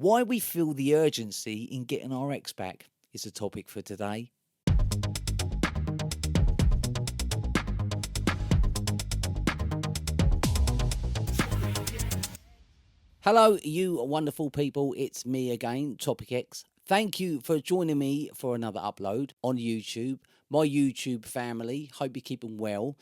Why we feel the urgency in getting our ex back is the topic for today. Hello, you wonderful people. It's me again, TopicEx. Thank you for joining me for another upload on YouTube. My YouTube family, hope you're keeping well.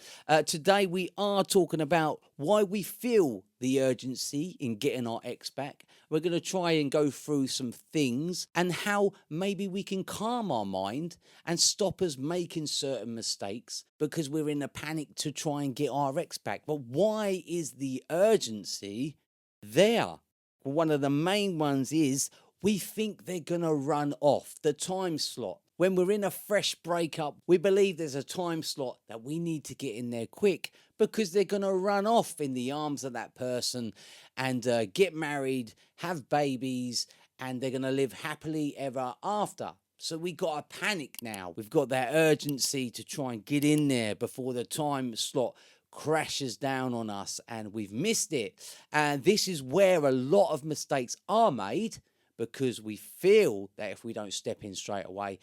Today we are talking about why we feel the urgency in getting our ex back. We're going to try and go through some things and how maybe we can calm our mind and stop us making certain mistakes because we're in a panic to try and get our ex back. But why is the urgency there? One of the main ones is we think they're going to run off the time slot. When we're in a fresh breakup, we believe there's a time slot that we need to get in there quick because they're going to run off in the arms of that person and get married, have babies, and they're going to live happily ever after. So we got to panic now. We've got that urgency to try and get in there before the time slot crashes down on us and we've missed it. And this is where a lot of mistakes are made because we feel that if we don't step in straight away,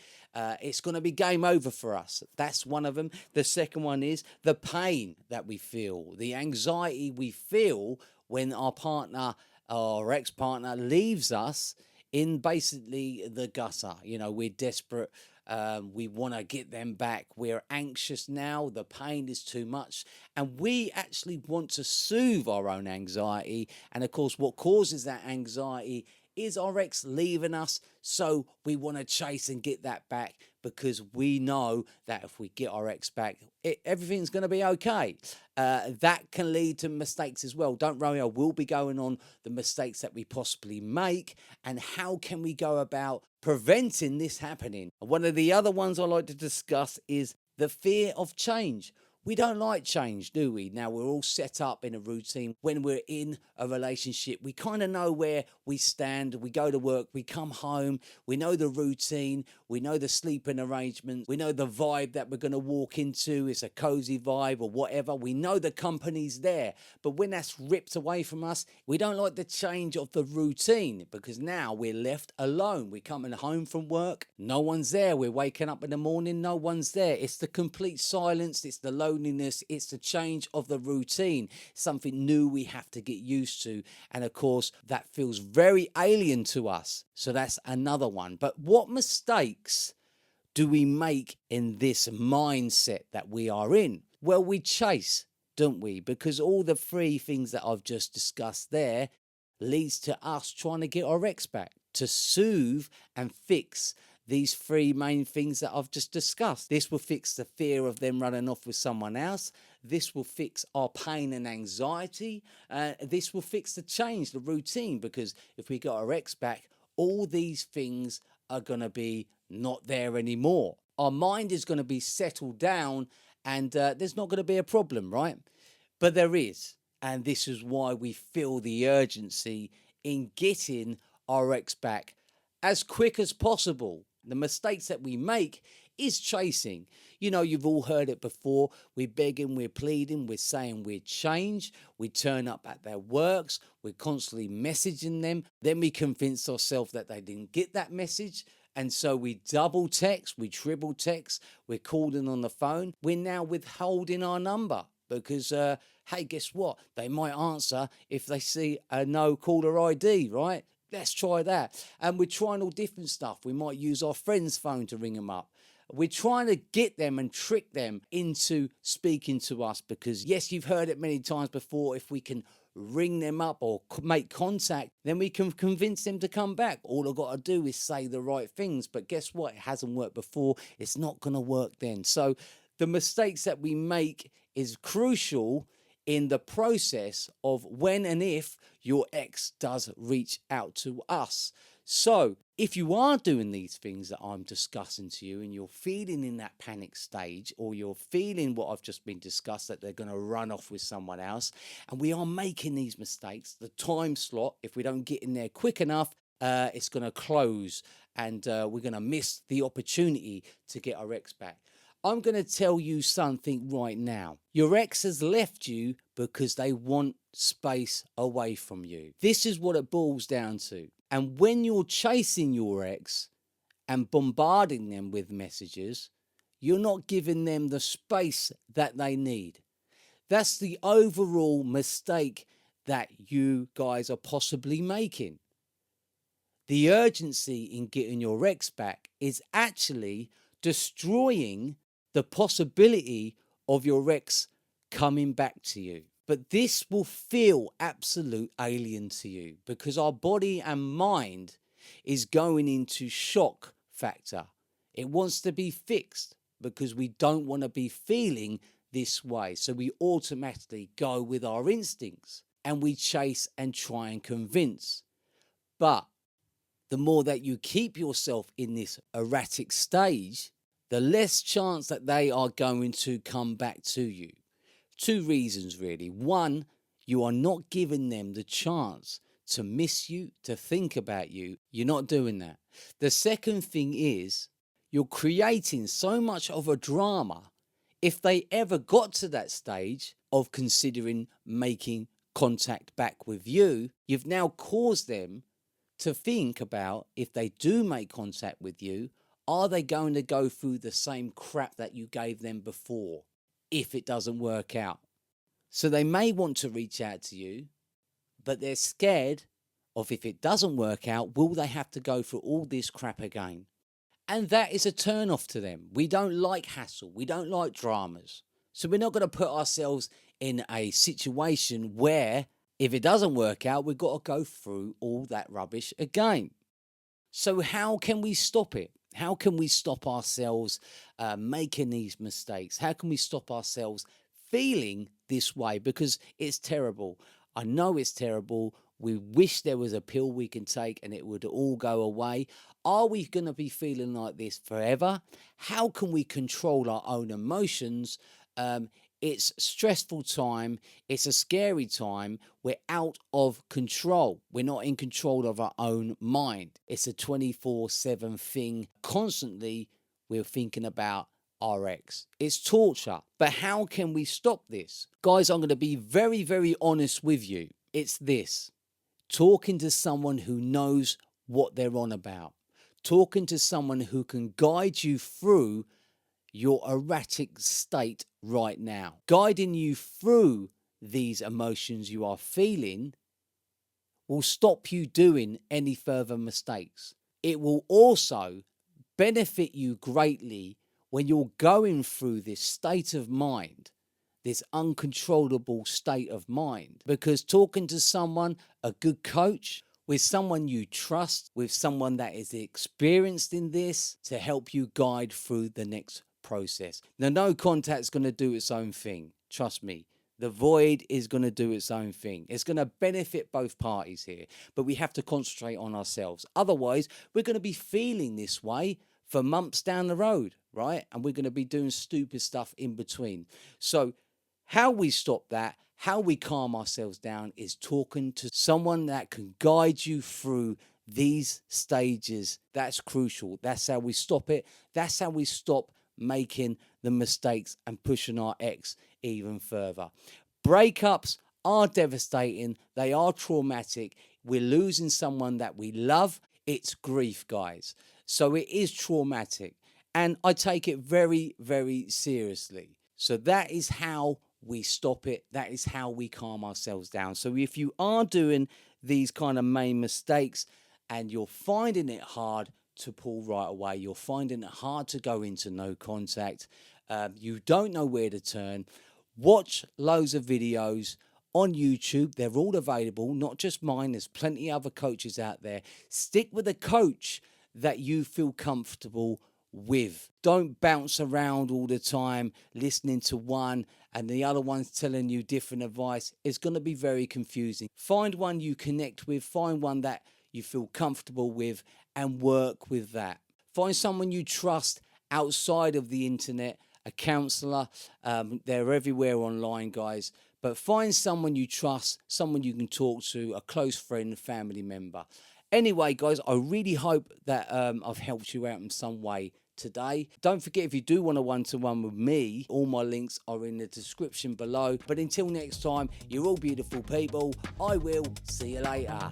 it's going to be game over for us. That's one of them. The second one is the pain that we feel, the anxiety we feel when our partner or ex-partner leaves us in basically the gutter. You know, we're desperate. We want to get them back. We're anxious now. The pain is too much. And we actually want to soothe our own anxiety. And of course, what causes that anxiety is our ex leaving us. So we want to chase and get that back because we know that if we get our ex back, everything's going to be okay. That can lead to mistakes as well. Don't worry, I will be going on the mistakes that we possibly make and how can we go about preventing this happening. One of the other ones I like to discuss is the fear of change. We don't like change, do we? Now, we're all set up in a routine. When we're in a relationship, we kind of know where we stand. We go to work, we come home, we know the routine, we know the sleeping arrangements, we know the vibe that we're going to walk into. It's a cozy vibe or whatever. We know the company's there. But when that's ripped away from us, we don't like the change of the routine because now we're left alone. We're coming home from work, no one's there. We're waking up in the morning, no one's there. It's the complete silence, it's the loneliness, it's the change of the routine, something new we have to get used to. And of course, that feels very alien to us. So that's another one. But what mistakes do we make in this mindset that we are in? Well, we chase, don't we? Because all the three things that I've just discussed there leads to us trying to get our ex back, to soothe and fix these three main things that I've just discussed. This will fix the fear of them running off with someone else. This will fix our pain and anxiety. This will fix the change, the routine, because if we got our ex back, all these things are going to be not there anymore. Our mind is going to be settled down and there's not going to be a problem, right? But there is. And this is why we feel the urgency in getting our ex back as quick as possible. The mistakes that we make is chasing. You know, you've all heard it before. We're begging, we're pleading, we're saying we'd change. We turn up at their works. We're constantly messaging them. Then we convince ourselves that they didn't get that message. And so we double text, we triple text, we're calling on the phone. We're now withholding our number because, hey, guess what? They might answer if they see a no caller ID, right? Let's try that. And we're trying all different stuff. We might use our friend's phone to ring them up. We're trying to get them and trick them into speaking to us because, yes, you've heard it many times before. If we can ring them up or make contact, then we can convince them to come back. All I've got to do is say the right things. But guess what? It hasn't worked before. It's not going to work then. So the mistakes that we make is crucial in the process of when and if your ex does reach out to us. So if you are doing these things that I'm discussing to you and you're feeling in that panic stage or you're feeling what I've just been discussed, that they're going to run off with someone else, and we are making these mistakes, the time slot, if we don't get in there quick enough, it's going to close and we're going to miss the opportunity to get our ex back. I'm going to tell you something right now. Your ex has left you because they want space away from you. This is what it boils down to. And when you're chasing your ex and bombarding them with messages, you're not giving them the space that they need. That's the overall mistake that you guys are possibly making. The urgency in getting your ex back is actually destroying the possibility of your ex coming back to you. But this will feel absolute alien to you because our body and mind is going into shock factor. It wants to be fixed because we don't want to be feeling this way. So we automatically go with our instincts and we chase and try and convince. But the more that you keep yourself in this erratic stage, the less chance that they are going to come back to you. Two reasons really. One, you are not giving them the chance to miss you, to think about you. You're not doing that. The second thing is you're creating so much of a drama. If they ever got to that stage of considering making contact back with you, you've now caused them to think about, if they do make contact with you, are they going to go through the same crap that you gave them before if it doesn't work out? So they may want to reach out to you, but they're scared of, if it doesn't work out, will they have to go through all this crap again? And that is a turn off to them. We don't like hassle. We don't like dramas. So we're not going to put ourselves in a situation where if it doesn't work out, we've got to go through all that rubbish again. So how can we stop it? How can we stop ourselves making these mistakes? How can we stop ourselves feeling this way? Because it's terrible. I know it's terrible. We wish there was a pill we can take and it would all go away. Are we going to be feeling like this forever? How can we control our own emotions? It's stressful time. It's a scary time. We're out of control. We're not in control of our own mind. It's a 24/7 thing. Constantly, we're thinking about our ex. It's torture. But how can we stop this? Guys, I'm going to be very, very honest with you. It's this. Talking to someone who knows what they're on about. Talking to someone who can guide you through your erratic state right now. Guiding you through these emotions you are feeling will stop you doing any further mistakes. It will also benefit you greatly when you're going through this state of mind, this uncontrollable state of mind, because talking to someone, a good coach, with someone you trust, with someone that is experienced in this to help you guide through the next process. Now, no contact's going to do its own thing. Trust me. The void is going to do its own thing. It's going to benefit both parties here, but we have to concentrate on ourselves. Otherwise, we're going to be feeling this way for months down the road, right? And we're going to be doing stupid stuff in between. So how we stop that, how we calm ourselves down, is talking to someone that can guide you through these stages. That's crucial. That's how we stop it. That's how we stop making the mistakes and pushing our ex even further. Breakups are devastating. They are traumatic. We're losing someone that we love. It's grief, guys. So it is traumatic. And I take it very, very seriously. So that is how we stop it. That is how we calm ourselves down. So if you are doing these kind of main mistakes and you're finding it hard to pull right away, you're finding it hard to go into no contact, you don't know where to turn, watch loads of videos on YouTube. They're all available, not just mine. There's plenty of other coaches out there. Stick with a coach that you feel comfortable with. Don't bounce around all the time listening to one and the other one's telling you different advice. It's going to be very confusing. Find one you connect with, find one that you feel comfortable with, and work with that. Find someone you trust outside of the internet, a counselor. They're everywhere online, guys. But find someone you trust, someone you can talk to, a close friend, family member. Anyway, guys, I really hope that I've helped you out in some way today. Don't forget, if you do want a one-to-one with me, all my links are in the description below. But until next time, you're all beautiful people. I will see you later.